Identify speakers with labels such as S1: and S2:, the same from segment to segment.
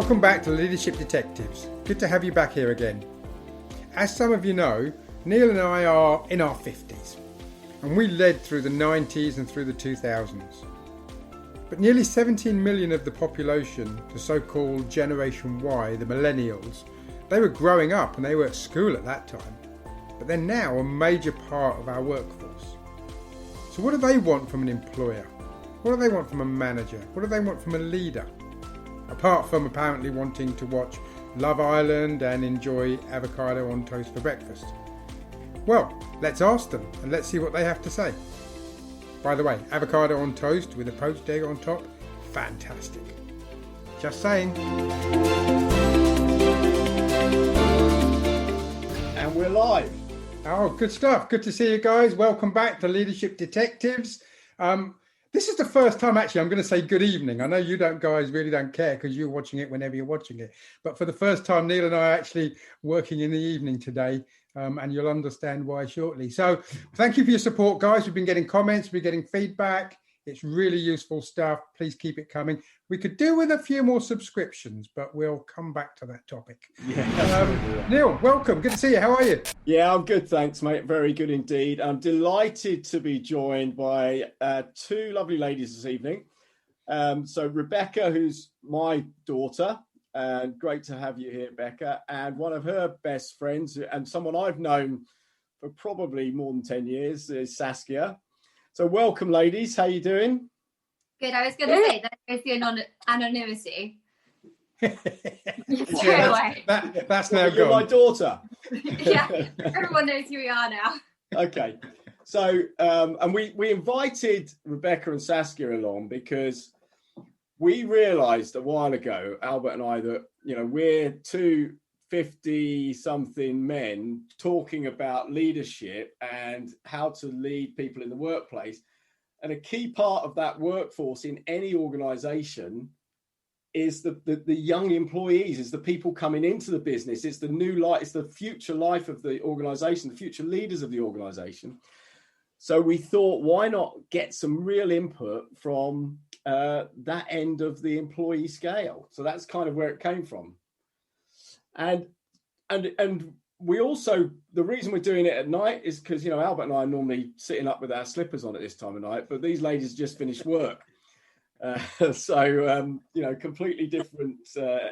S1: Welcome back to Leadership Detectives. Good to have you back here again. As some of you know, Neil and I are in our 50s, and we led through the 90s and through the 2000s. But nearly 17 million of the population, the so-called Generation Y, the Millennials, they were growing up and they were at school at that time. But they're now a major part of our workforce. So what do they want from an employer? What do they want from a manager? What do they want from a leader? Apart from apparently wanting to watch Love Island and enjoy avocado on toast for breakfast. Well, let's ask them and let's see what they have to say. By the way, avocado on toast with a poached egg on top, fantastic. Just saying.
S2: And we're live.
S1: Oh, good stuff. Good to see you guys. Welcome back to Leadership Detectives. This is the first time, actually, I'm going to say good evening. I know you guys really don't care because you're watching it whenever you're watching it. But for the first time, Neil and I are actually working in the evening today, and you'll understand why shortly. So thank you for your support, guys. We've been getting comments, we're getting feedback. It's really useful stuff. Please keep it coming. We could do with a few more subscriptions, but we'll come back to that topic.
S2: Yeah.
S1: Neil, welcome. Good to see you. How are you?
S2: Yeah, I'm good, thanks, mate. Very good indeed. I'm delighted to be joined by two lovely ladies this evening. So Rebecca, who's my daughter, and great to have you here, Rebecca, and one of her best friends, and someone I've known for probably more than 10 years, is Saskia. So welcome, ladies. How you doing?
S3: Good. I was going to say that is the anonymity.
S1: That's now
S2: You're
S1: gone.
S2: my daughter.
S3: Yeah, everyone knows who we are now.
S2: Okay. So, and we invited Rebecca and Saskia along because we realised a while ago, Albert and I, that, you know, we're two 50-something men talking about leadership and how to lead people in the workplace. And a key part of that workforce in any organisation is the young employees, is the people coming into the business. It's the new life, it's the future life of the organisation, the future leaders of the organisation. So we thought, why not get some real input from that end of the employee scale? So that's kind of where it came from. And we also, the reason we're doing it at night is because, you know, Albert and I are normally sitting up with our slippers on at this time of night, but these ladies just finished work. So, you know, completely different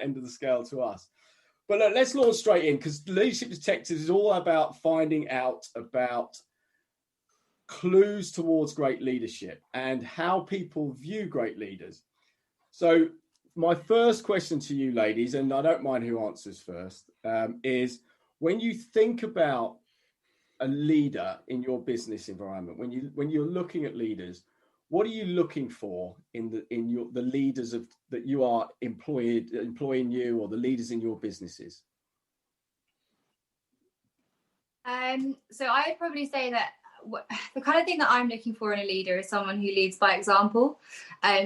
S2: end of the scale to us. But let's launch straight in, because Leadership Detectives is all about finding out about clues towards great leadership and how people view great leaders. So my first question to you ladies, and I don't mind who answers first, is when you think about a leader in your business environment, when you're looking at leaders, what are you looking for in the leaders that you are employing you, or the leaders in your businesses?
S3: So I'd probably say that the kind of thing that I'm looking for in a leader is someone who leads by example.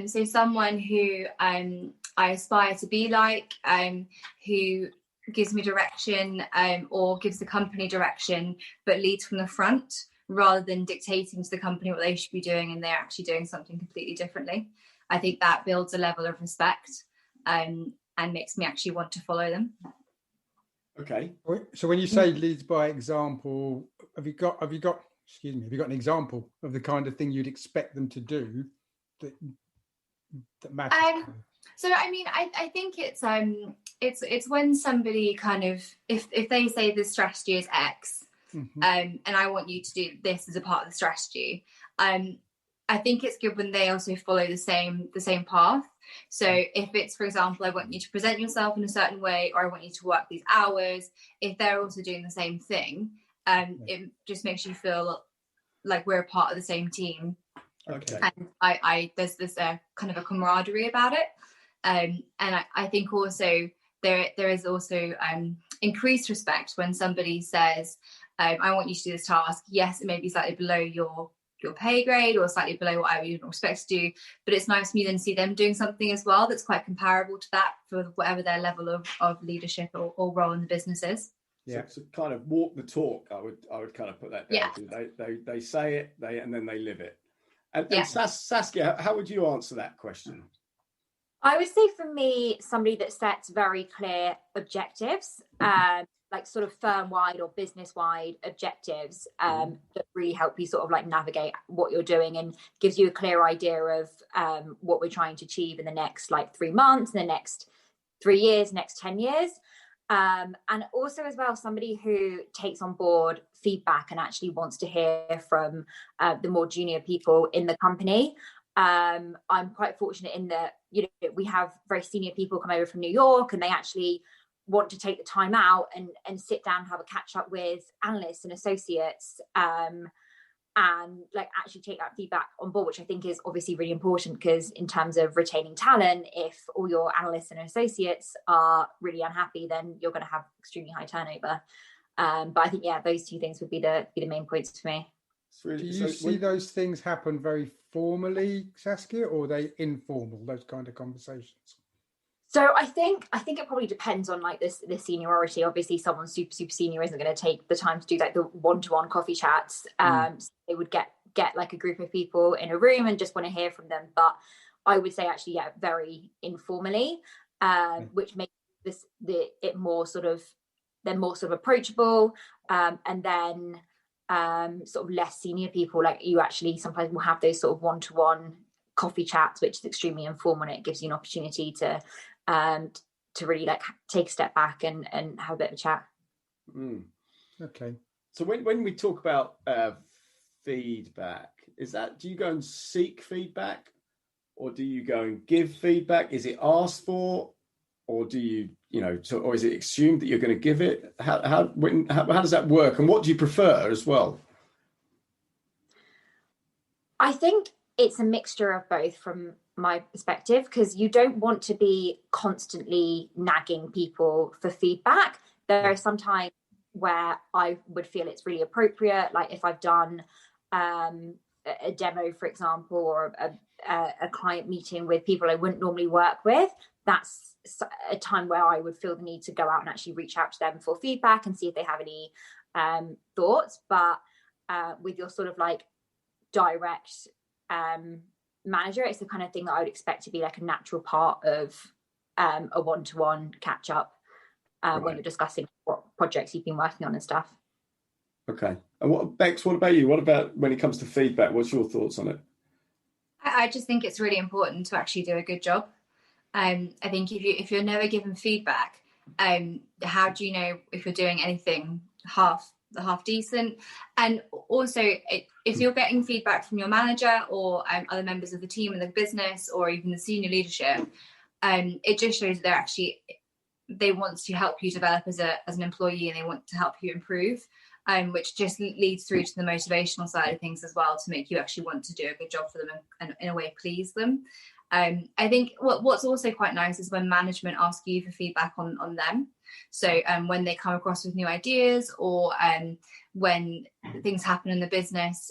S3: So someone who I aspire to be like, who gives me direction, or gives the company direction, but leads from the front rather than dictating to the company what they should be doing and they're actually doing something completely differently. I think that builds a level of respect and makes me actually want to follow them. Okay.
S1: So when you say leads by example, have you got an example of the kind of thing you'd expect them to do that matters?
S3: So I mean, I think it's when somebody kind of, if they say the strategy is X, and I want you to do this as a part of the strategy, I think it's good when they also follow the same path. So if it's, for example, I want you to present yourself in a certain way, or I want you to work these hours, if they're also doing the same thing, it just makes you feel like we're a part of the same team.
S2: Okay.
S3: And I there's this kind of a camaraderie about it. And I think also there is also increased respect when somebody says, I want you to do this task. Yes, it may be slightly below your pay grade or slightly below what I would expect to do, but it's nice for me then to see them doing something as well that's quite comparable to that for whatever their level of leadership or role in the business is.
S2: Yeah, so kind of walk the talk. I would kind of put that down. Yeah. They say it, and then they live it. And Saskia, how would you answer that question?
S4: I would say for me, somebody that sets very clear objectives, like sort of firm-wide or business-wide objectives, that really help you sort of like navigate what you're doing and gives you a clear idea of what we're trying to achieve in the next like 3 months, in the next 3 years, next 10 years. And also as well, somebody who takes on board feedback and actually wants to hear from the more junior people in the company. I'm quite fortunate in that, you know, we have very senior people come over from New York, and they actually want to take the time out and sit down and have a catch up with analysts and associates, and like actually take that feedback on board, which I think is obviously really important, because in terms of retaining talent, if all your analysts and associates are really unhappy, then you're going to have extremely high turnover. But I think, yeah, those two things would be the main points for me.
S1: Do you see those things happen very formally, Saskia, or are they informal, those kind of conversations?
S4: So I think it probably depends on like the seniority. Obviously, someone super senior isn't going to take the time to do like the one-to-one coffee chats. So they would get like a group of people in a room and just want to hear from them. But I would say actually, yeah, very informally, which makes it more sort of, they're more sort of approachable, and then sort of less senior people, like you actually sometimes will have those sort of one-to-one coffee chats, which is extremely informal, and it gives you an opportunity to really like take a step back and have a bit of a chat.
S1: Okay.
S2: So when we talk about feedback, do you go and seek feedback, or do you go and give feedback? Is it asked for, or do you or is it assumed that you're going to give it? How does that work, and what do you prefer as well?
S4: I think it's a mixture of both from my perspective, because you don't want to be constantly nagging people for feedback. There are some times where I would feel it's really appropriate, like if I've done a demo, for example, or a client meeting with people I wouldn't normally work with. That's a time where I would feel the need to go out and actually reach out to them for feedback and see if they have any thoughts. But with your sort of like direct manager, it's the kind of thing that I would expect to be like a natural part of a one-to-one catch up when you're discussing what projects you've been working on and stuff.
S2: Okay. And Bex, what about you? What about when it comes to feedback? What's your thoughts on it?
S3: I just think it's really important to actually do a good job. I think if you're never given feedback, how do you know if you're doing anything half decent? And also, if you're getting feedback from your manager or other members of the team in the business, or even the senior leadership, it just shows that they want to help you develop as an employee, and they want to help you improve, which just leads through to the motivational side of things as well, to make you actually want to do a good job for them and in a way please them. I think what's also quite nice is when management ask you for feedback on them. So when they come across with new ideas, or when things happen in the business,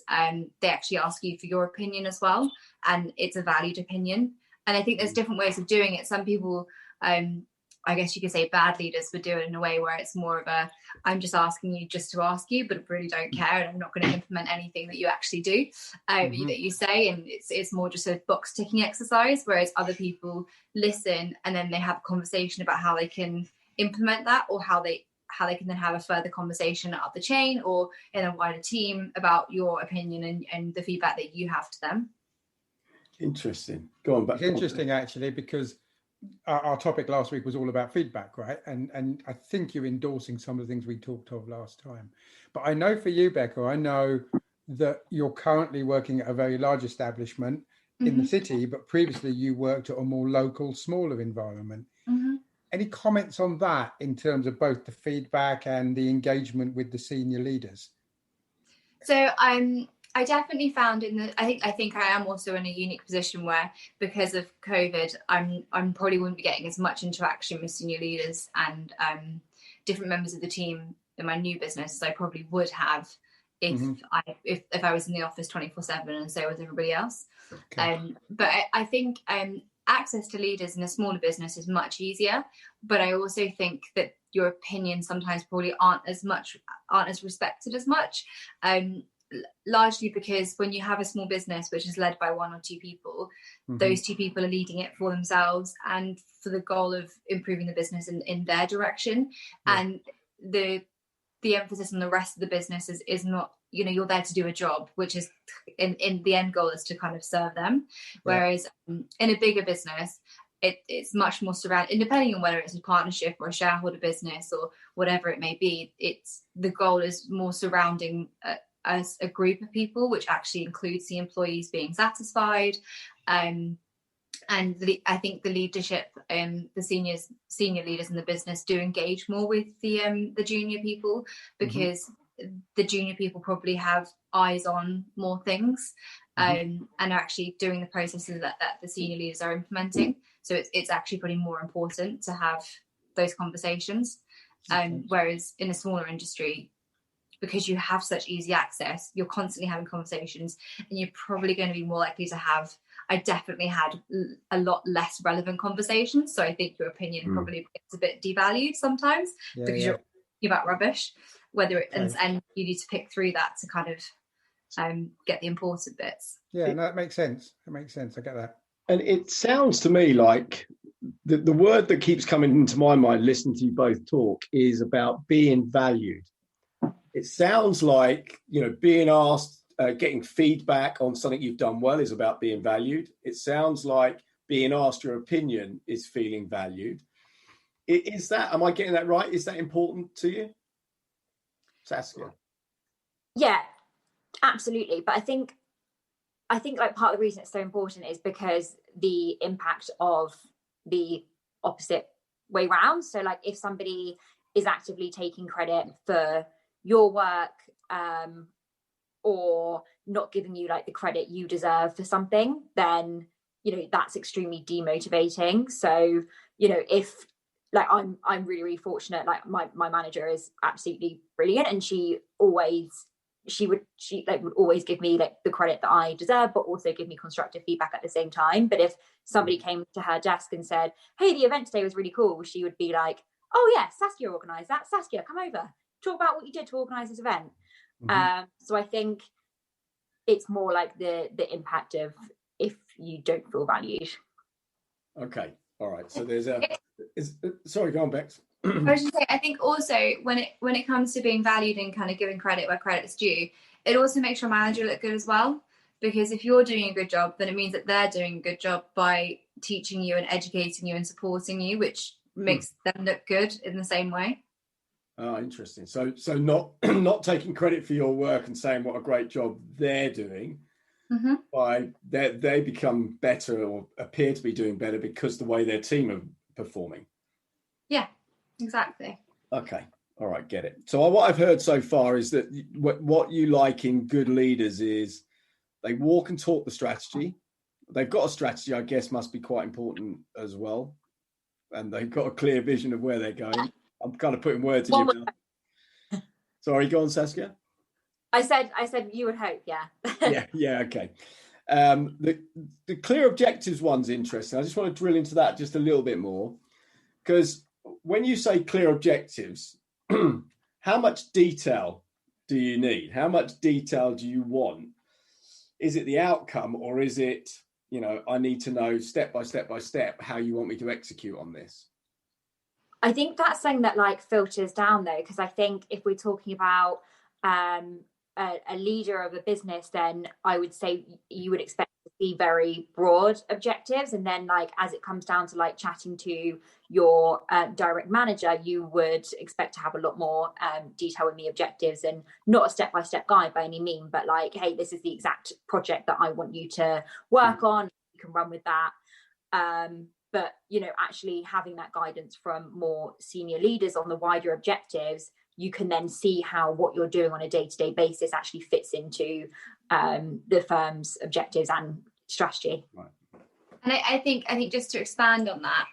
S3: they actually ask you for your opinion as well, and it's a valued opinion. And I think there's different ways of doing it. Some people, I guess you could say bad leaders, would do it in a way where it's more of I'm just asking you just to ask you, but I really don't care, and I'm not going to implement anything that you actually do, that you say, and it's more just a box ticking exercise. Whereas other people listen, and then they have a conversation about how they can implement that, or how they can then have a further conversation up the chain or in a wider team about your opinion and the feedback that you have to them.
S2: Interesting. Go on back.
S1: It's interesting actually, because our topic last week was all about feedback, right? And I think you're endorsing some of the things we talked of last time. But I know for you, Becca, I know that you're currently working at a very large establishment in the city, but previously you worked at a more local, smaller environment. Any comments on that in terms of both the feedback and the engagement with the senior leaders?
S3: So I definitely found I think I am also in a unique position where, because of COVID, I'm probably wouldn't be getting as much interaction with senior leaders and different members of the team in my new business as I probably would have if I was in the office 24/7 and so was everybody else. Okay. But I think access to leaders in a smaller business is much easier. But I also think that your opinions sometimes probably aren't as respected as much. largely because when you have a small business which is led by one or two people, those two people are leading it for themselves and for the goal of improving the business in their direction. And the emphasis on the rest of the business is not, you know, you're there to do a job, which is in the end goal is to kind of serve them. Whereas in a bigger business, it's much more surrounded, depending on whether it's a partnership or a shareholder business or whatever it may be, it's the goal is more surrounding as a group of people, which actually includes the employees being satisfied. And I think the leadership, the senior leaders in the business do engage more with the junior people, because the junior people probably have eyes on more things, and are actually doing the processes that the senior leaders are implementing. So it's actually pretty more important to have those conversations. Whereas in a smaller industry, because you have such easy access, you're constantly having conversations, and you're probably going to be more likely to have, I definitely had a lot less relevant conversations. So I think your opinion probably gets a bit devalued sometimes, because you're talking about rubbish, and you need to pick through that to kind of get the important bits.
S1: Yeah, no, that makes sense. That makes sense. I get that.
S2: And it sounds to me like the word that keeps coming into my mind, listening to you both talk, is about being valued. It sounds like, you know, being asked, getting feedback on something you've done well is about being valued. It sounds like being asked your opinion is feeling valued. Is that, am I getting that right? Is that important to you, Saskia?
S4: Yeah, absolutely. But I think like part of the reason it's so important is because the impact of the opposite way round. So like if somebody is actively taking credit for your work, or not giving you like the credit you deserve for something, then, you know, that's extremely demotivating. So, you know, if like I'm really, really fortunate, like my manager is absolutely brilliant, and she would always give me like the credit that I deserve, but also give me constructive feedback at the same time. But if somebody came to her desk and said, hey, the event today was really cool, she would be like, oh yeah, Saskia organised that. Saskia, come over, talk about what you did to organise this event. So I think it's more like the impact of if you don't feel valued.
S2: Okay, all right. So there's sorry, go on, Bex.
S3: I was just saying, I think also when it comes to being valued and kind of giving credit where credit's due, it also makes your manager look good as well. Because if you're doing a good job, then it means that they're doing a good job by teaching you and educating you and supporting you, which makes them look good in the same way.
S2: Oh, interesting. So not taking credit for your work and saying what a great job they're doing, by they become better or appear to be doing better because the way their team are performing.
S3: Yeah, exactly.
S2: Okay. All right. Get it. So what I've heard so far is that what you like in good leaders is they walk and talk the strategy. They've got a strategy, I guess, must be quite important as well. And they've got a clear vision of where they're going. I'm kind of putting words in your mouth. Sorry, go on, Saskia.
S4: I said you would hope, yeah.
S2: yeah, okay. The clear objectives one's interesting. I just want to drill into that just a little bit more, because when you say clear objectives, how much detail do you need? How much detail do you want? Is it the outcome, or is it, you know, I need to know step by step by step how you want me to execute on this?
S4: I think that's something that like filters down though, because I think if we're talking about a leader of a business, then I would say you would expect to see very broad objectives, and then like as it comes down to like chatting to your direct manager, you would expect to have a lot more detail in the objectives, and not a step-by-step guide by any means, but like, hey, this is the exact project that I want you to work on, you can run with that. But, you know, actually having that guidance from more senior leaders on the wider objectives, you can then see how what you're doing on a day-to-day basis actually fits into the firm's objectives and strategy.
S2: Right.
S3: And I think just to expand on that,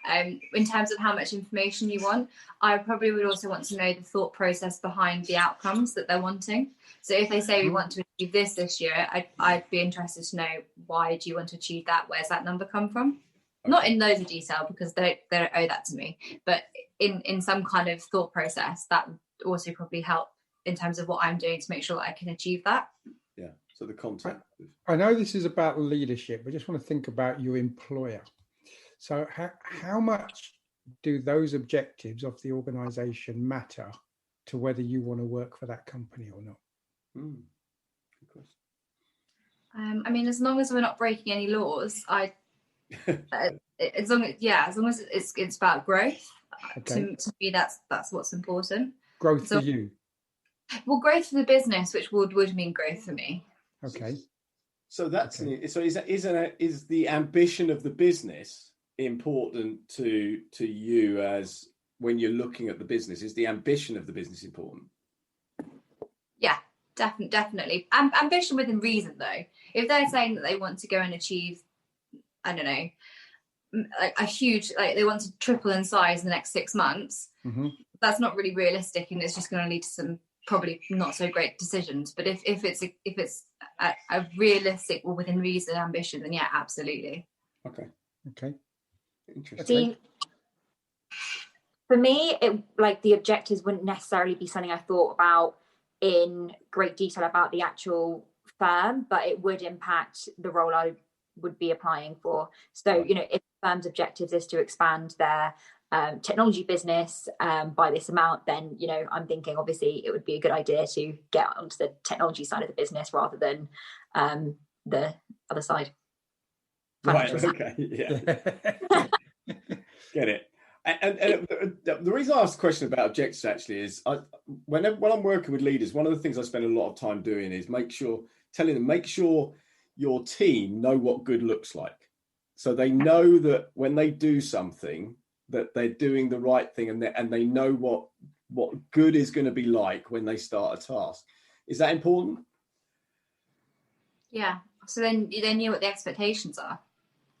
S3: in terms of how much information you want, I probably would also want to know the thought process behind the outcomes that they're wanting. So if they say we want to achieve this year, I'd be interested to know, why do you want to achieve that? Where's that number come from? Okay. Not in loads of detail, because they don't owe that to me, but in some kind of thought process that would also probably help in terms of what I'm doing to make sure that I can achieve that.
S2: So the content.
S1: I know this is about leadership. I just want to think about your employer. So how much do those objectives of the organization matter to whether you want to work for that company or not?
S2: Good question.
S3: I mean, as long as we're not breaking any laws, as long as it's about growth.
S1: Okay.
S3: To me, that's what's important.
S1: Growth for you.
S3: Well, growth for the business, which would mean growth for me.
S1: Okay.
S2: So that's so is the ambition of the business important to you as when you're looking at the business? Is the ambition of the business important?
S3: Yeah, definitely. Ambition within reason, though. If they're saying that they want to go and achieve, I don't know, like a huge, like they want to triple in size in the next 6 months, that's not really realistic, and it's just going to lead to some probably not so great decisions. But if it's a realistic or within reason ambition, then yeah, absolutely.
S2: Okay.
S4: See,
S2: Interesting.
S4: for me, the objectives wouldn't necessarily be something I thought about in great detail about the actual firm, but it would impact the role I would be applying for. So, if the firm's objectives is to expand their technology business by this amount, then, I'm thinking obviously it would be a good idea to get onto the technology side of the business rather than the other side.
S2: Right. Okay. Yeah. Get it. And the reason I asked the question about objectives actually is when I'm working with leaders, one of the things I spend a lot of time doing is make sure your team know what good looks like. So they know that when they do something, that they're doing the right thing, and they know what good is going to be like when they start a task. Is that important?
S3: Yeah. So then they knew what the expectations are.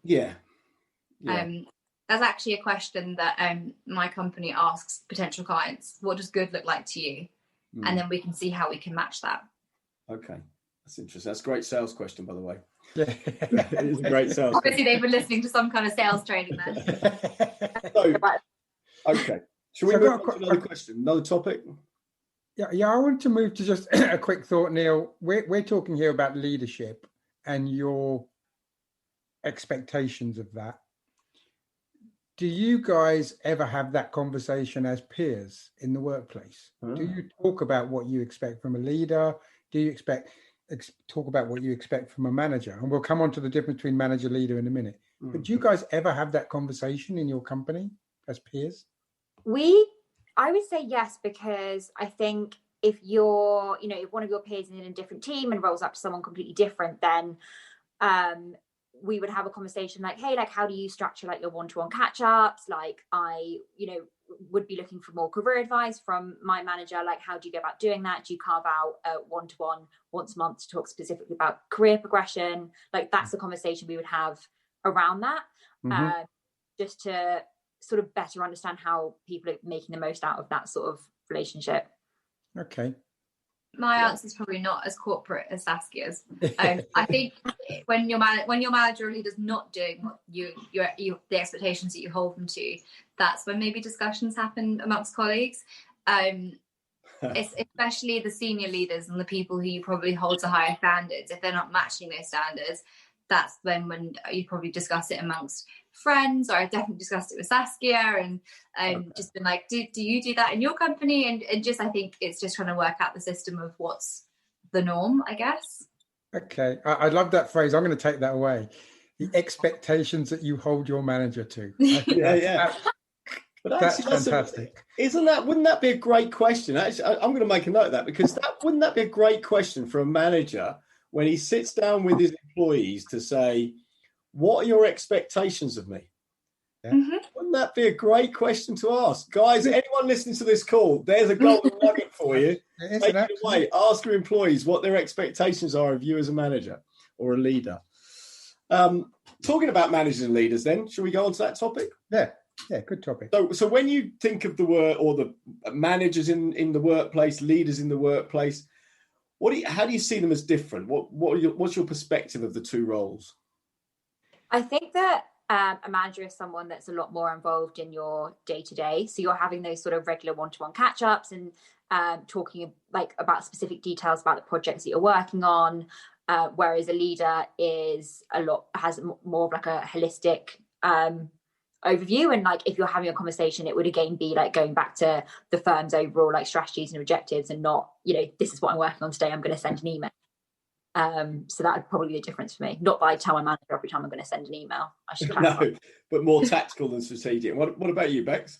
S2: Yeah.
S3: That's actually a question that my company asks potential clients. What does good look like to you? And then we can see how we can match that.
S2: Okay. That's interesting. That's a great sales question, by the way.
S1: Yeah.
S2: It is a great sales
S3: Obviously, they've been listening to some kind of sales training then.
S2: So, okay. Shall we move on to another question, another topic?
S1: Yeah, I want to move to just a quick thought, Neil. We're talking here about leadership and your expectations of that. Do you guys ever have that conversation as peers in the workplace? Do you talk about what you expect from a leader? Do you talk about what you expect from a manager? And we'll come on to the difference between manager leader in a minute. But do you guys ever have that conversation in your company as peers?
S4: I would say yes, because I think if you're, if one of your peers is in a different team and rolls up to someone completely different, then we would have a conversation like, hey, how do you structure your one-to-one catch-ups? I, would be looking for more career advice from my manager. How do you go about doing that? Do you carve out a one-to-one once a month to talk specifically about career progression? That's the conversation we would have around that, just to sort of better understand how people are making the most out of that sort of relationship.
S1: Okay.
S3: My answer is probably not as corporate as Saskia's. I think when your manager or leader's not doing what the expectations that you hold them to, that's when maybe discussions happen amongst colleagues. It's especially the senior leaders and the people who you probably hold to higher standards. If they're not matching those standards, that's when you probably discuss it amongst friends, or I definitely discussed it with Saskia, and just been like, do you do that in your company? And just, I think it's just trying to work out the system of what's the norm, I guess.
S1: Okay. I love that phrase. I'm going to take that away. The expectations that you hold your manager to. That's fantastic.
S2: Wouldn't that be a great question? Actually, I'm going to make a note of that, because wouldn't that be a great question for a manager when he sits down with his employees to say, what are your expectations of me?
S1: Yeah.
S2: Wouldn't that be a great question to ask? Guys, anyone listening to this call, there's a golden nugget for you. Take it away. Ask your employees what their expectations are of you as a manager or a leader. Talking about managers and leaders then, should we go on to that topic?
S1: Yeah, good topic.
S2: So when you think of the word, or the managers in the workplace, leaders in the workplace, how do you see them as different? What's your perspective of the two roles?
S4: I think that a manager is someone that's a lot more involved in your day-to-day. So you're having those sort of regular one-to-one catch-ups and talking about specific details about the projects that you're working on. whereas a leader has more of like a holistic overview. And like if you're having a conversation, it would again be like going back to the firm's overall like strategies and objectives, and not, this is what I'm working on today, I'm going to send an email. So that would probably be the difference for me. Not that I tell my manager every time I'm going to send an email. I should
S2: no, but more tactical than strategic. What about you, Bex?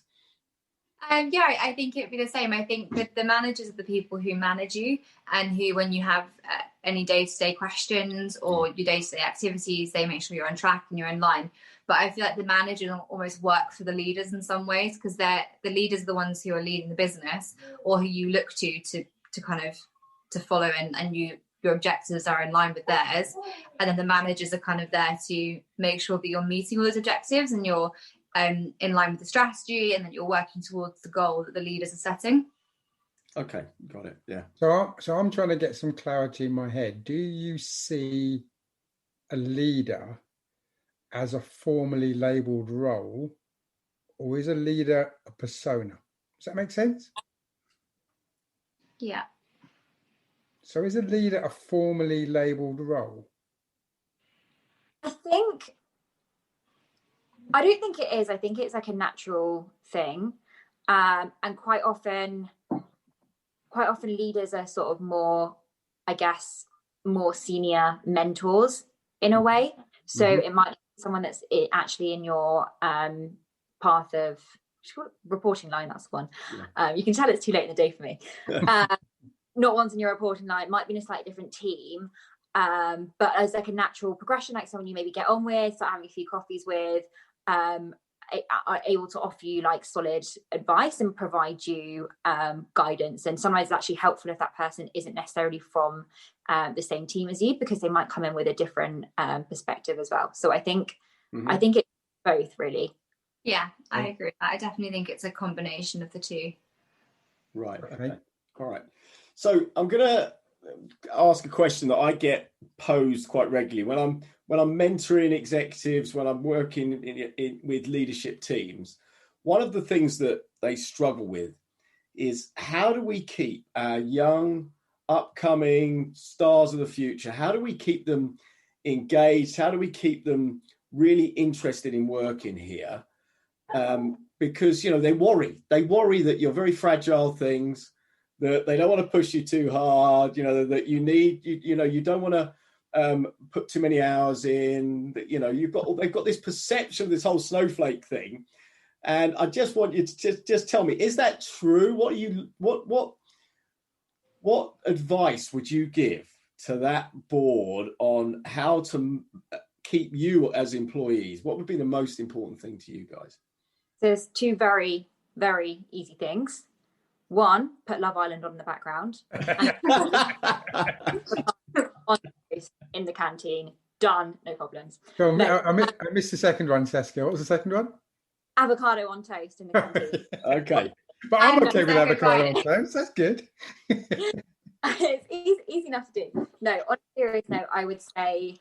S3: I think it'd be the same. I think that the managers are the people who manage you, and who, when you have any day-to-day questions or your day-to-day activities, they make sure you're on track and you're in line. But I feel like the managers almost work for the leaders in some ways, because the leaders are the ones who are leading the business, or who you look to kind of to follow, and your objectives are in line with theirs. And then the managers are kind of there to make sure that you're meeting all those objectives, and you're in line with the strategy, and that you're working towards the goal that the leaders are setting.
S2: Okay, got it. Yeah.
S1: So I'm trying to get some clarity in my head. Do you see a leader as a formally labelled role, or is a leader a persona? Does that make sense?
S3: Yeah.
S1: So is a leader a formally labelled role?
S4: I don't think it is. I think it's like a natural thing. And quite often leaders are sort of more, I guess, more senior mentors in a way. So it might be someone that's actually in your path of reporting line. That's the one. Yeah. You can tell it's too late in the day for me. Not one's in your reporting line, might be in a slightly different team. But as like a natural progression, like someone you maybe get on with, start having a few coffees with, are able to offer you like solid advice and provide you guidance. And sometimes it's actually helpful if that person isn't necessarily from the same team as you, because they might come in with a different perspective as well. So I think it's both, really.
S3: Yeah, I agree. I definitely think it's a combination of the two.
S2: Right. Okay. All right. So I'm going to ask a question that I get posed quite regularly when I'm mentoring executives, when I'm working with leadership teams. One of the things that they struggle with is, how do we keep our young, upcoming stars of the future? How do we keep them engaged? How do we keep them really interested in working here? Because they worry that you're very fragile things, that they don't want to push you too hard, that you don't want to put too many hours in, that they've got this perception of this whole snowflake thing. And I just want you to just tell me, is that true? What advice would you give to that board on how to keep you as employees? What would be the most important thing to you guys?
S4: There's two very, very easy things. One, put Love Island on in the background. In the canteen. Done. No problems.
S1: So I missed the second one, Saskia. What was the second one?
S4: Avocado on toast in the canteen.
S2: Okay.
S1: But I'm okay with avocado on toast. That's good.
S4: It's easy enough to do. No, on a serious note, I would say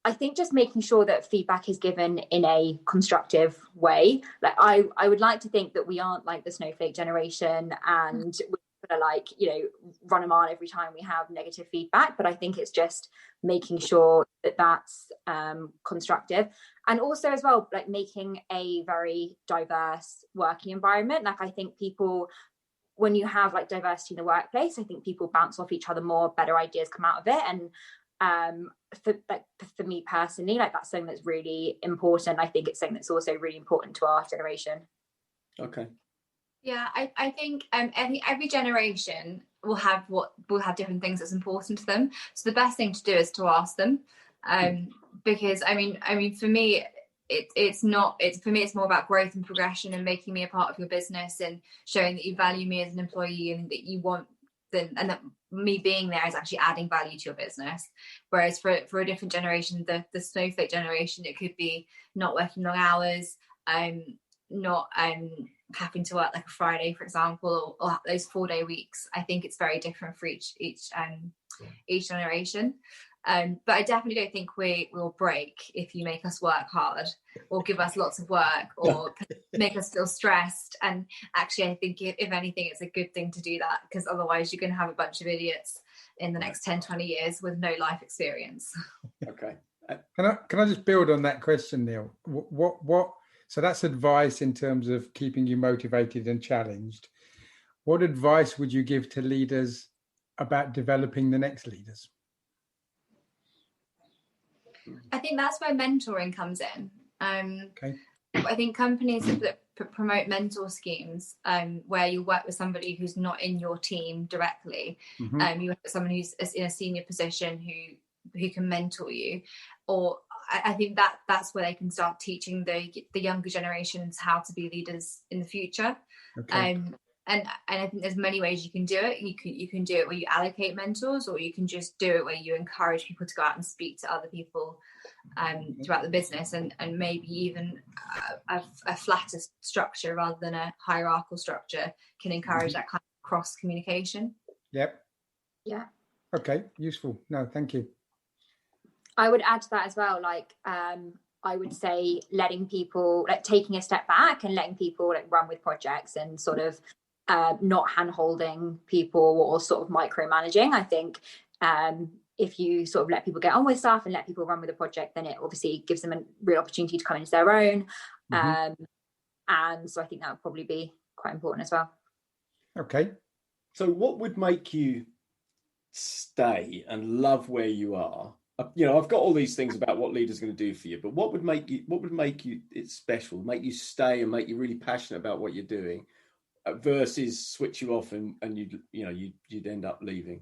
S4: I think just making sure that feedback is given in a constructive way. Like I would like to think that we aren't like the snowflake generation and we're gonna run a mile every time we have negative feedback. But I think it's just making sure that that's constructive, and also as well, like making a very diverse working environment. Like I think people, when you have like diversity in the workplace, I think people bounce off each other more, better ideas come out of it. And for me personally, like that's something that's really important. I think it's something that's also really important to our generation.
S2: Okay.
S3: Yeah, I think every generation will have different things that's important to them. So the best thing to do is to ask them, because I mean for me it's more about growth and progression and making me a part of your business and showing that you value me as an employee and that you want and that me being there is actually adding value to your business. Whereas for a different generation, the snowflake generation, it could be not working long hours, not having to work like a Friday, for example, or those 4-day weeks. I think it's very different for each generation. But I definitely don't think we will break if you make us work hard or give us lots of work or make us feel stressed. And actually, I think if anything, it's a good thing to do that, because otherwise you're going to have a bunch of idiots in the next 10, 20 years with no life experience.
S2: Okay.
S1: Can I just build on that question, Neil? What so that's advice in terms of keeping you motivated and challenged. What advice would you give to leaders about developing the next leaders?
S3: I think that's where mentoring comes in.
S1: Okay.
S3: I think companies that promote mentor schemes, where you work with somebody who's not in your team directly,
S1: Mm-hmm.
S3: you work with someone who's in a senior position who can mentor you, or I think that's where they can start teaching the younger generations how to be leaders in the future.
S1: Okay.
S3: And I think there's many ways you can do it. You can do it where you allocate mentors, or you can just do it where you encourage people to go out and speak to other people throughout the business, and maybe even a flatter structure rather than a hierarchical structure can encourage that kind of cross communication.
S1: Yep.
S4: Yeah.
S1: Okay. Useful. No, thank you.
S4: I would add to that as well. Like, I would say letting people, like, taking a step back and letting people like run with projects and sort of not hand-holding people or sort of micromanaging. I think if you sort of let people get on with stuff and let people run with a project, then it obviously gives them a real opportunity to come into their own. And so I think that would probably be quite important as well.
S1: Okay.
S2: So what would make you stay and love where you are? You know, I've got all these things about what leaders are going to do for you, but what would make you it special, make you stay and make you really passionate about what you're doing, versus switch you off and you'd end up leaving?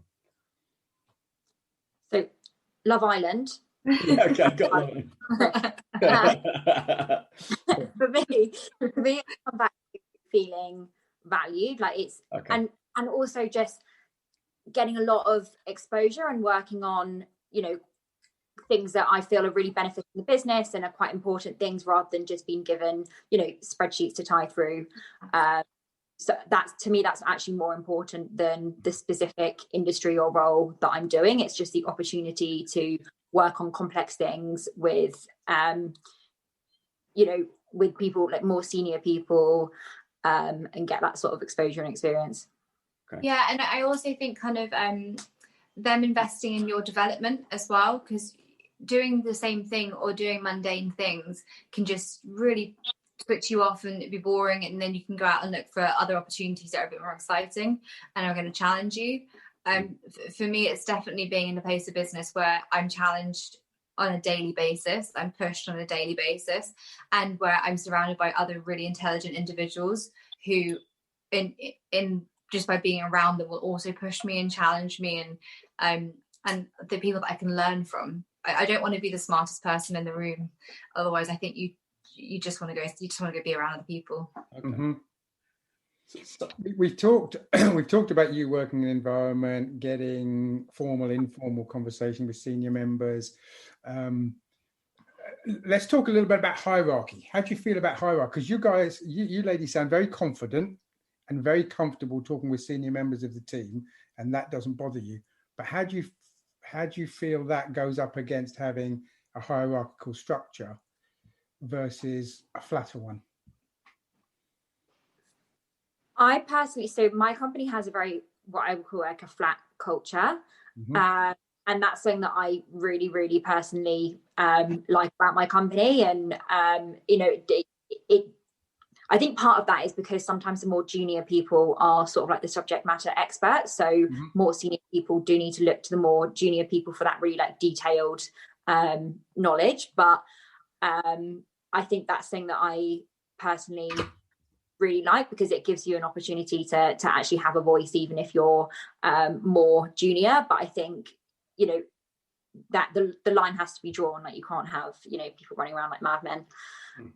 S4: So Love Island.
S2: Yeah, okay, got that.
S4: for me, I come back feeling valued, like it's
S2: okay.
S4: and also just getting a lot of exposure and working on, things that I feel are really benefiting the business and are quite important things, rather than just being given, spreadsheets to tie through. So that's, to me, that's actually more important than the specific industry or role that I'm doing. It's just the opportunity to work on complex things with, with people, like more senior people, and get that sort of exposure and experience.
S2: Okay.
S3: Yeah, and I also think kind of them investing in your development as well, because doing the same thing or doing mundane things can just really switch you off and it'd be boring, and then you can go out and look for other opportunities that are a bit more exciting and are going to challenge you. For me, it's definitely being in a place of business where I'm challenged on a daily basis, I'm pushed on a daily basis, and where I'm surrounded by other really intelligent individuals who in just by being around them will also push me and challenge me, and the people that I can learn from. I don't want to be the smartest person in the room, otherwise I think you just want to go be around other people.
S2: Okay.
S1: Mm-hmm. We've talked about you working in an environment, getting formal, informal conversation with senior members. Let's talk a little bit about hierarchy. How do you feel about hierarchy? Because you ladies sound very confident and very comfortable talking with senior members of the team, and that doesn't bother you. But how do you feel that goes up against having a hierarchical structure versus a flatter one?
S4: I personally, so my company has a very, what I would call like a flat culture.
S1: Mm-hmm.
S4: And that's something that I really, really personally like about my company. And, I think part of that is because sometimes the more junior people are sort of like the subject matter experts. So more senior people do need to look to the more junior people for that really like detailed knowledge. But I think that's something that I personally really like, because it gives you an opportunity to actually have a voice, even if you're more junior. But I think, that the line has to be drawn. Like you can't have, people running around like madmen.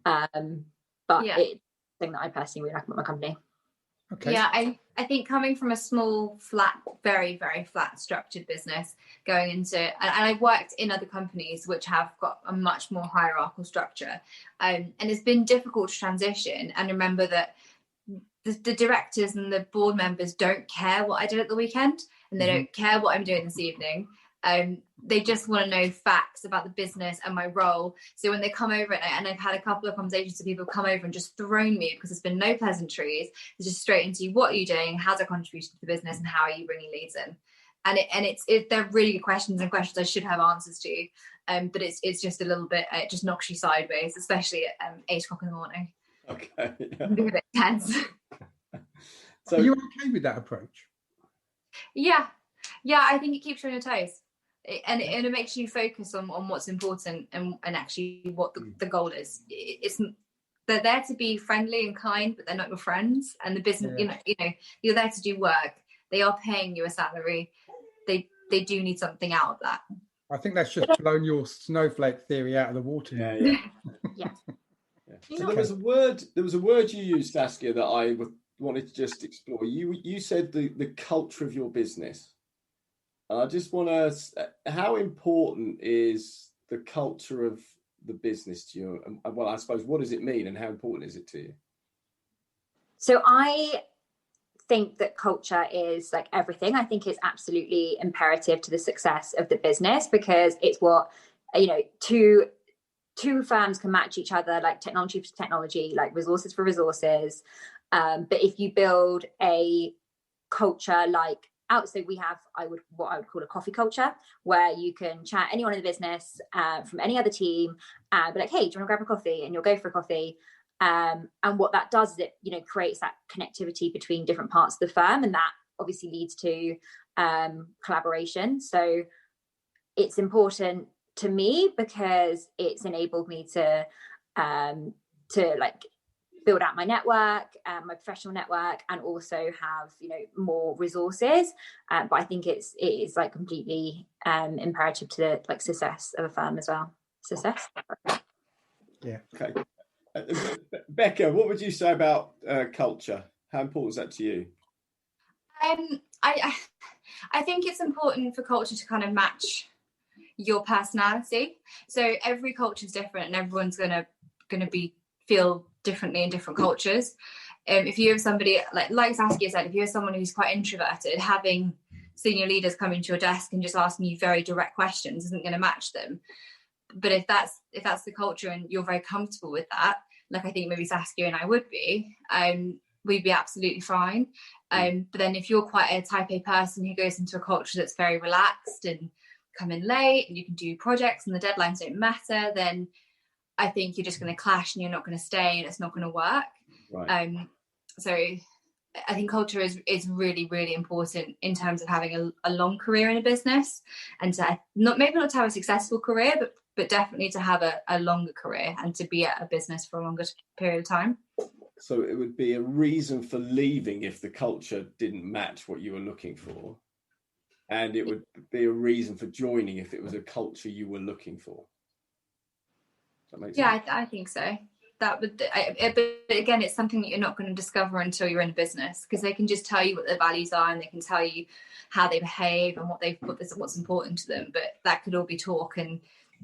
S4: But
S3: yeah.
S4: It's something that I personally really like about my company.
S1: Okay.
S3: Yeah, I think coming from a small, flat, very, very flat structured business, going into, and I've worked in other companies which have got a much more hierarchical structure, and it's been difficult to transition and remember that the directors and the board members don't care what I did at the weekend, and they don't care what I'm doing this evening. They just want to know facts about the business and my role. So when they come over, and I've had a couple of conversations with people come over and just thrown me, because there's been no pleasantries, it's just straight into what are you doing, how's it contributed to the business, and how are you bringing leads in. they're really good questions and questions I should have answers to. But it's just a little bit, it just knocks you sideways, especially at 8 o'clock in the morning.
S2: Okay. Yeah.
S3: It can be a bit tense.
S1: So, are you okay with that approach?
S3: Yeah, I think it keeps you on your toes, and it makes you focus on what's important and actually what the goal is. They're there to be friendly and kind, but they're not your friends. And the business, you know, you're there to do work. They are paying you a salary. They do need something out of that.
S1: I think that's just blown your snowflake theory out of the water.
S2: Yeah. So there was a word you used, Saskia, that I wanted to just explore. You said the culture of your business. I just want to, how important is the culture of the business to you? And well, I suppose, what does it mean and how important is it to you?
S4: So I think that culture is like everything. I think it's absolutely imperative to the success of the business, because it's what, you know, two firms can match each other, like technology for technology, like resources for resources. But if you build a culture like so we have what I would call a coffee culture, where you can chat anyone in the business from any other team, be like, hey, do you want to grab a coffee? And you'll go for a coffee. And what that does is it, you know, creates that connectivity between different parts of the firm, and that obviously leads to collaboration. So it's important to me because it's enabled me to like build out my network, my professional network, and also have, you know, more resources. But I think it is like completely imperative to the like success of a firm as well. Success.
S2: Yeah. Okay. Becca, what would you say about culture? How important is that to you?
S3: I think it's important for culture to kind of match your personality. So every culture is different, and everyone's gonna feel differently in different cultures. If you have somebody like Saskia said, if you have someone who's quite introverted, having senior leaders come into your desk and just asking you very direct questions isn't going to match them. But if that's the culture and you're very comfortable with that, like I think maybe Saskia and I would be, we'd be absolutely fine. But then if you're quite a type A person who goes into a culture that's very relaxed and come in late and you can do projects and the deadlines don't matter, then I think you're just going to clash and you're not going to stay and it's not going to work. Right. So I think culture is really, really important in terms of having a long career in a business, and to not to have a successful career, but definitely to have a longer career and to be at a business for a longer period of time.
S2: So it would be a reason for leaving if the culture didn't match what you were looking for, and it would be a reason for joining if it was a culture you were looking for. Does that make sense?
S3: Yeah, I think so. That would, but again, it's something that you're not going to discover until you're in a business, because they can just tell you what their values are and they can tell you how they behave and what's important to them. But that could all be talk, and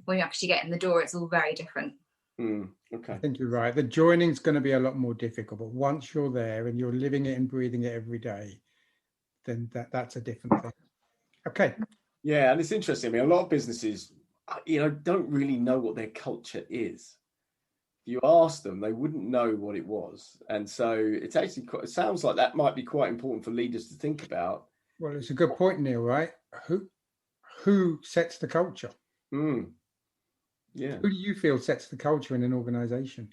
S3: when you actually get in the door, it's all very different.
S2: Okay.
S1: I think you're right. The joining's going to be a lot more difficult, but once you're there and you're living it and breathing it every day, then that's a different thing. Okay.
S2: Yeah, and it's interesting. I mean, a lot of businesses, don't really know what their culture is. If you ask them, they wouldn't know what it was. And so it's actually it sounds like that might be quite important for leaders to think about.
S1: Well, it's a good point, Neil, right? Who sets the culture?
S2: Yeah.
S1: Who do you feel sets the culture in an organization?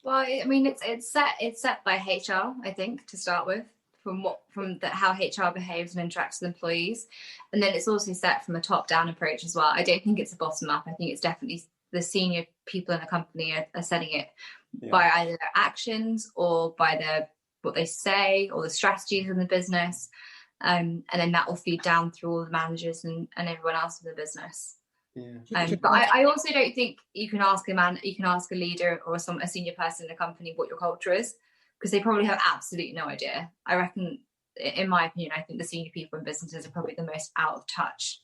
S3: Well, I mean, it's set by HR, I think, to start with, how HR behaves and interacts with employees. And then it's also set from a top-down approach as well. I don't think it's a bottom-up. I think it's definitely the senior people in the company are setting it by either their actions or by what they say or the strategies in the business. And then that will feed down through all the managers and everyone else in the business. Yeah. But I also don't think you can ask a leader or a senior person in a company what your culture is, because they probably have absolutely no idea. I reckon, in my opinion, I think the senior people in businesses are probably the most out of touch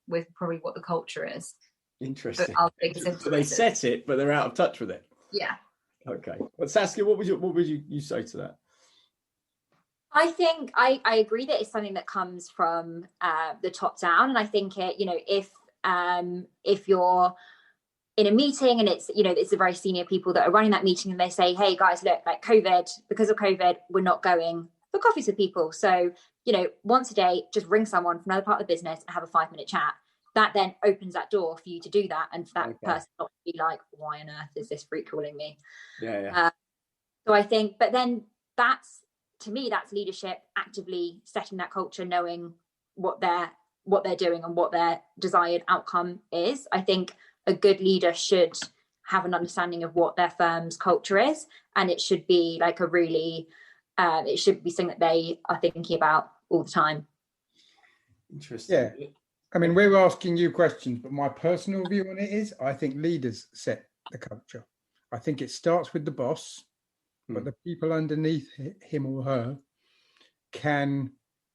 S3: with probably what the culture is.
S2: Interesting. So they set it, but they're out of touch with it.
S3: Yeah.
S2: Okay. Well, Saskia, what would you say to that?
S4: I think I agree that it's something that comes from the top down, and I think if you're in a meeting and it's the very senior people that are running that meeting and they say, hey guys, look, like because of COVID, we're not going for coffees with people. So, once a day, just ring someone from another part of the business and have a 5-minute chat. That then opens that door for you to do that, and for that person not to be like, why on earth is this freak calling me? So I think, but then to me that's leadership, actively setting that culture, knowing what they're doing and what their desired outcome is. I think a good leader should have an understanding of what their firm's culture is, and it should be like it should be something that they are thinking about all the time.
S2: Interesting.
S1: Yeah. I mean, we're asking you questions, but my personal view on it is I think leaders set the culture. I think it starts with the boss, but the people underneath him or her can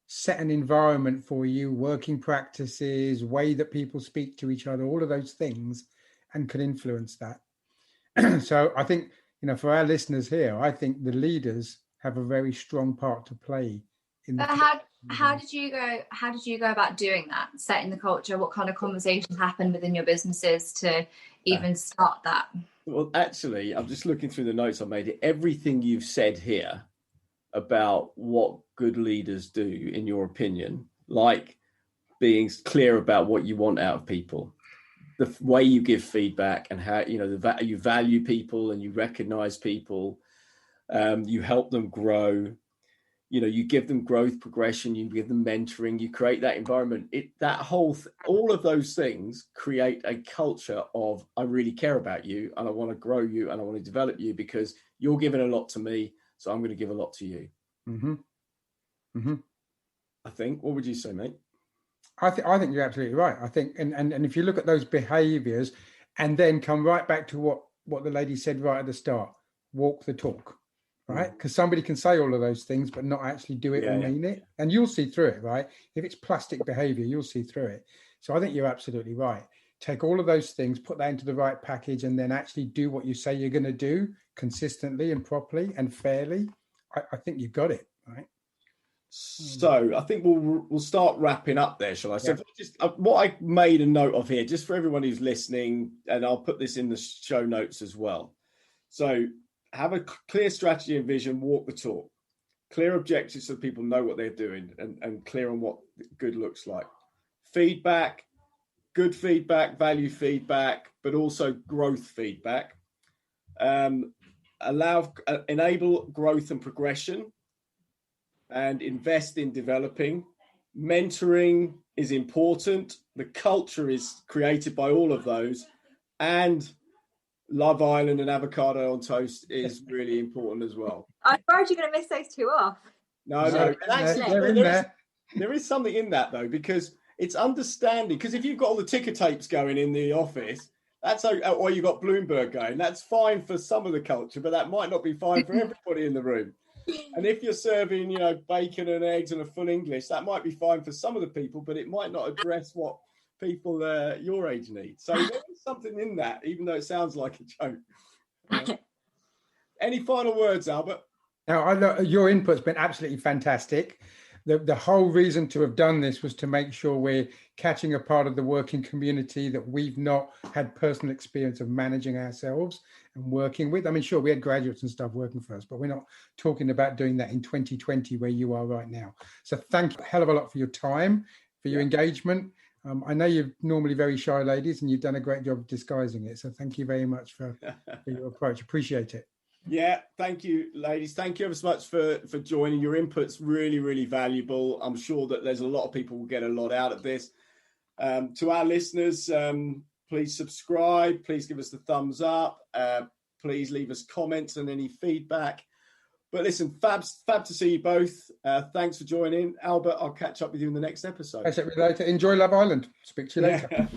S1: set an environment for you, working practices, way that people speak to each other, all of those things, and can influence that. So I think, for our listeners here, I think the leaders have a very strong part to play in the.
S3: But how did you go about doing that, setting the culture? What kind of conversations happened within your businesses to even start that?
S2: Well, actually, I'm just looking through the notes I made. Everything you've said here about what good leaders do, in your opinion, like being clear about what you want out of people, the way you give feedback, and how you value people and you recognize people, you help them grow. You give them growth progression, you give them mentoring, you create that environment. All of those things create a culture of, I really care about you and I want to grow you and I want to develop you because you're giving a lot to me, so I'm going to give a lot to you.
S1: Mm-hmm. Mm-hmm.
S2: I think. What would you say, mate?
S1: I think you're absolutely right. I think, and if you look at those behaviours and then come right back to what the lady said right at the start, walk the talk. Right, because somebody can say all of those things but not actually do it or mean it, and you'll see through it. Right, if it's plastic behaviour, you'll see through it. So I think you're absolutely right. Take all of those things, put that into the right package, and then actually do what you say you're going to do consistently and properly and fairly. I think you've got it right.
S2: So I think we'll start wrapping up there, shall I? So just what I made a note of here, just for everyone who's listening, and I'll put this in the show notes as well. So have a clear strategy and vision, walk the talk, clear objectives so people know what they're doing and clear on what good looks like. Feedback, good feedback, value feedback, but also growth feedback. Enable growth and progression and invest in developing. Mentoring is important. The culture is created by all of those, and Love Island and avocado on toast is really important as well.
S4: I'm worried you're going to miss those two off.
S2: No. And actually, there is something in that, though, because it's understanding. Because if you've got all the ticker tapes going in the office, that's or you've got Bloomberg going, that's fine for some of the culture, but that might not be fine for everybody in the room. And if you're serving, bacon and eggs and a full English, that might be fine for some of the people, but it might not address what people your age need. So there is something in that, even though it sounds like a joke. Any final words, Albert?
S1: Now, your input's been absolutely fantastic. The whole reason to have done this was to make sure we're catching a part of the working community that we've not had personal experience of managing ourselves and working with. I mean, sure, we had graduates and stuff working for us, but we're not talking about doing that in 2020 where you are right now. So thank you a hell of a lot for your time, for your engagement. I know you're normally very shy ladies and you've done a great job of disguising it. So thank you very much for your approach. Appreciate it.
S2: Yeah, thank you, ladies. Thank you ever so much for joining. Your input's really, really valuable. I'm sure that there's a lot of people who will get a lot out of this. To our listeners, please subscribe. Please give us the thumbs up. Please leave us comments and any feedback. But listen, fab to see you both. Thanks for joining. Albert, I'll catch up with you in the next episode.
S1: Catch up with you later. Enjoy Love Island. Speak to you later.